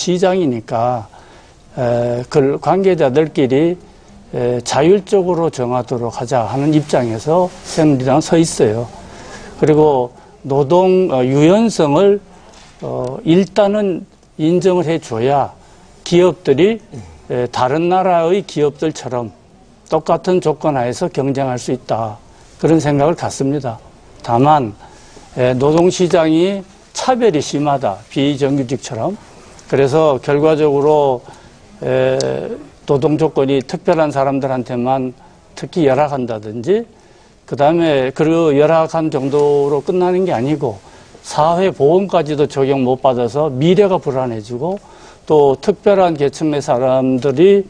시장이니까 그 관계자들끼리 자율적으로 정하도록 하자 하는 입장에서 새누리당은 서 있어요. 그리고 노동 유연성을 일단은 인정을 해줘야 기업들이 다른 나라의 기업들처럼 똑같은 조건 하에서 경쟁할 수 있다. 그런 생각을 갖습니다. 다만 노동시장이 차별이 심하다. 비정규직처럼. 그래서 결과적으로 노동 조건이 특별한 사람들한테만 특히 열악한다든지 그다음에 그 열악한 정도로 끝나는 게 아니고 사회보험까지도 적용 못 받아서 미래가 불안해지고 또 특별한 계층의 사람들이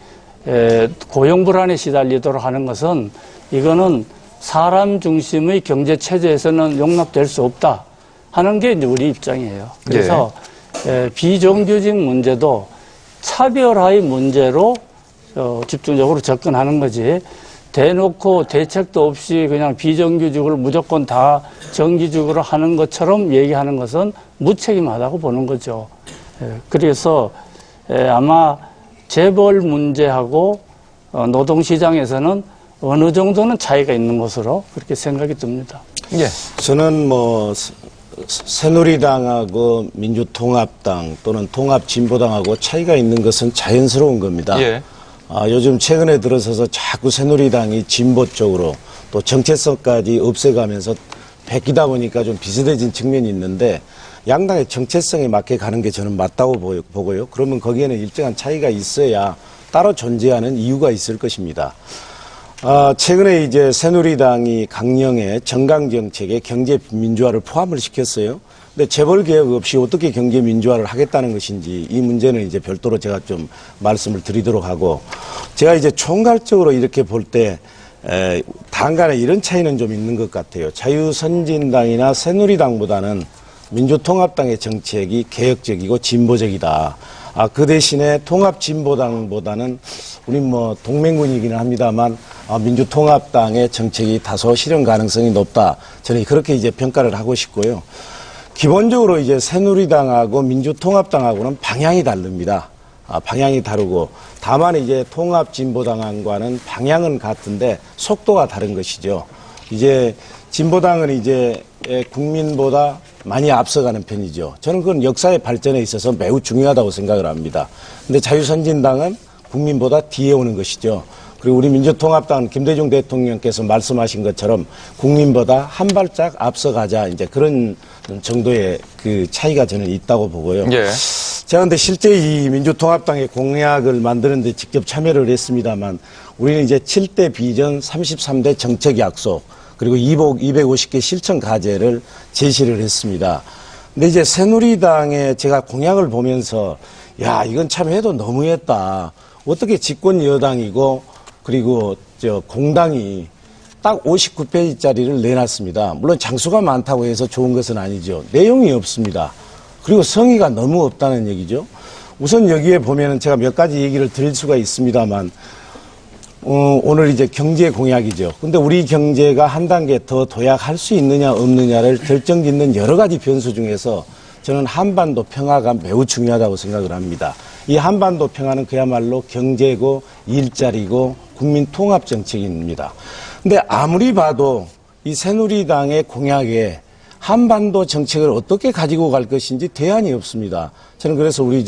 고용 불안에 시달리도록 하는 것은 이거는 사람 중심의 경제 체제에서는 용납될 수 없다 하는 게 이제 우리 입장이에요. 그래서 비정규직 문제도 차별화의 문제로 집중적으로 접근하는 거지 대놓고 대책도 없이 그냥 비정규직을 무조건 다 정규직으로 하는 것처럼 얘기하는 것은 무책임하다고 보는 거죠. 그래서 아마 재벌 문제하고 노동시장에서는 어느 정도는 차이가 있는 것으로 그렇게 생각이 듭니다. 예. 저는 새누리당하고 민주통합당 또는 통합진보당하고 차이가 있는 것은 자연스러운 겁니다. 예. 요즘 최근에 들어서서 자꾸 새누리당이 진보 쪽으로 또 정체성까지 없애가면서 베끼다 보니까 좀 비슷해진 측면이 있는데 양당의 정체성에 맞게 가는 게 저는 맞다고 보고요. 그러면 거기에는 일정한 차이가 있어야 따로 존재하는 이유가 있을 것입니다. 최근에 이제 새누리당이 강령의 정강정책에 경제민주화를 포함을 시켰어요. 근데 재벌개혁 없이 어떻게 경제민주화를 하겠다는 것인지 이 문제는 이제 별도로 제가 좀 말씀을 드리도록 하고 제가 이제 총괄적으로 이렇게 볼 때 당 간에 이런 차이는 좀 있는 것 같아요. 자유선진당이나 새누리당보다는 민주통합당의 정책이 개혁적이고 진보적이다. 그 대신에 통합진보당보다는 우린 동맹군이기는 합니다만 민주통합당의 정책이 다소 실현 가능성이 높다. 저는 그렇게 이제 평가를 하고 싶고요. 기본적으로 이제 새누리당하고 민주통합당하고는 방향이 다릅니다. 방향이 다르고 다만 이제 통합진보당과는 방향은 같은데 속도가 다른 것이죠. 이제 진보당은 이제 국민보다 많이 앞서가는 편이죠. 저는 그건 역사의 발전에 있어서 매우 중요하다고 생각을 합니다. 근데 자유선진당은 국민보다 뒤에 오는 것이죠. 그리고 우리 민주통합당은 김대중 대통령께서 말씀하신 것처럼 국민보다 한 발짝 앞서가자 이제 그런 정도의 그 차이가 저는 있다고 보고요. 예. 제가 근데 실제 이 민주통합당의 공약을 만드는 데 직접 참여를 했습니다만 우리는 이제 7대 비전 33대 정책 약속 그리고 250개 실천 과제를 제시를 했습니다. 근데 이제 새누리당의 제가 공약을 보면서 야, 이건 참 해도 너무했다. 어떻게 집권 여당이고 그리고 공당이 딱 59페이지짜리를 내놨습니다. 물론 장수가 많다고 해서 좋은 것은 아니죠. 내용이 없습니다. 그리고 성의가 너무 없다는 얘기죠. 우선 여기에 보면은 제가 몇 가지 얘기를 드릴 수가 있습니다만 오늘 이제 경제 공약이죠. 근데 우리 경제가 한 단계 더 도약할 수 있느냐 없느냐를 결정짓는 여러 가지 변수 중에서 저는 한반도 평화가 매우 중요하다고 생각을 합니다. 이 한반도 평화는 그야말로 경제고 일자리고 국민 통합 정책입니다. 근데 아무리 봐도 이 새누리당의 공약에 한반도 정책을 어떻게 가지고 갈 것인지 대안이 없습니다. 저는 그래서 우리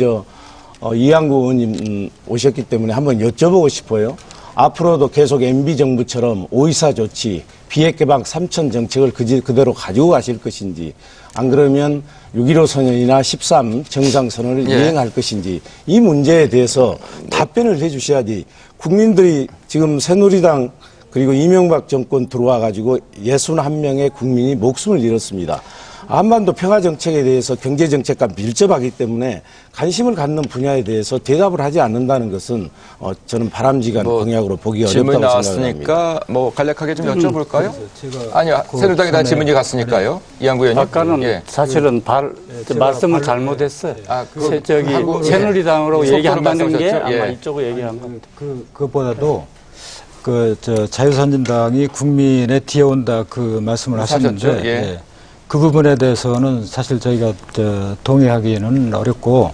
이양구 의원님 오셨기 때문에 한번 여쭤보고 싶어요. 앞으로도 계속 MB정부처럼 5.24 조치, 비핵개방 3천 정책을 그대로 가지고 가실 것인지 안 그러면 6.15 선언이나 13 정상선언을 이행할 것인지 이 문제에 대해서 답변을 해 주셔야지 국민들이 지금 새누리당 그리고 이명박 정권 들어와 가지고 61명의 국민이 목숨을 잃었습니다. 한반도 평화정책에 대해서 경제정책과 밀접하기 때문에 관심을 갖는 분야에 대해서 대답을 하지 않는다는 것은 저는 바람직한 공약으로 보기 어렵다고 질문이 생각합니다. 나왔으니까 간략하게 좀 여쭤볼까요? 아니요, 새누리당에 다 질문이 갔으니까 이양구 의원님. 아까는 사실은 말씀을 잘못했어요. 새누리당으로 얘기한다는 게 아마 이쪽으로 얘기한 겁니다. 그것보다도 자유선진당이 국민의 뒤에 온다 그 말씀을 하셨는데 그 부분에 대해서는 사실 저희가 동의하기는 어렵고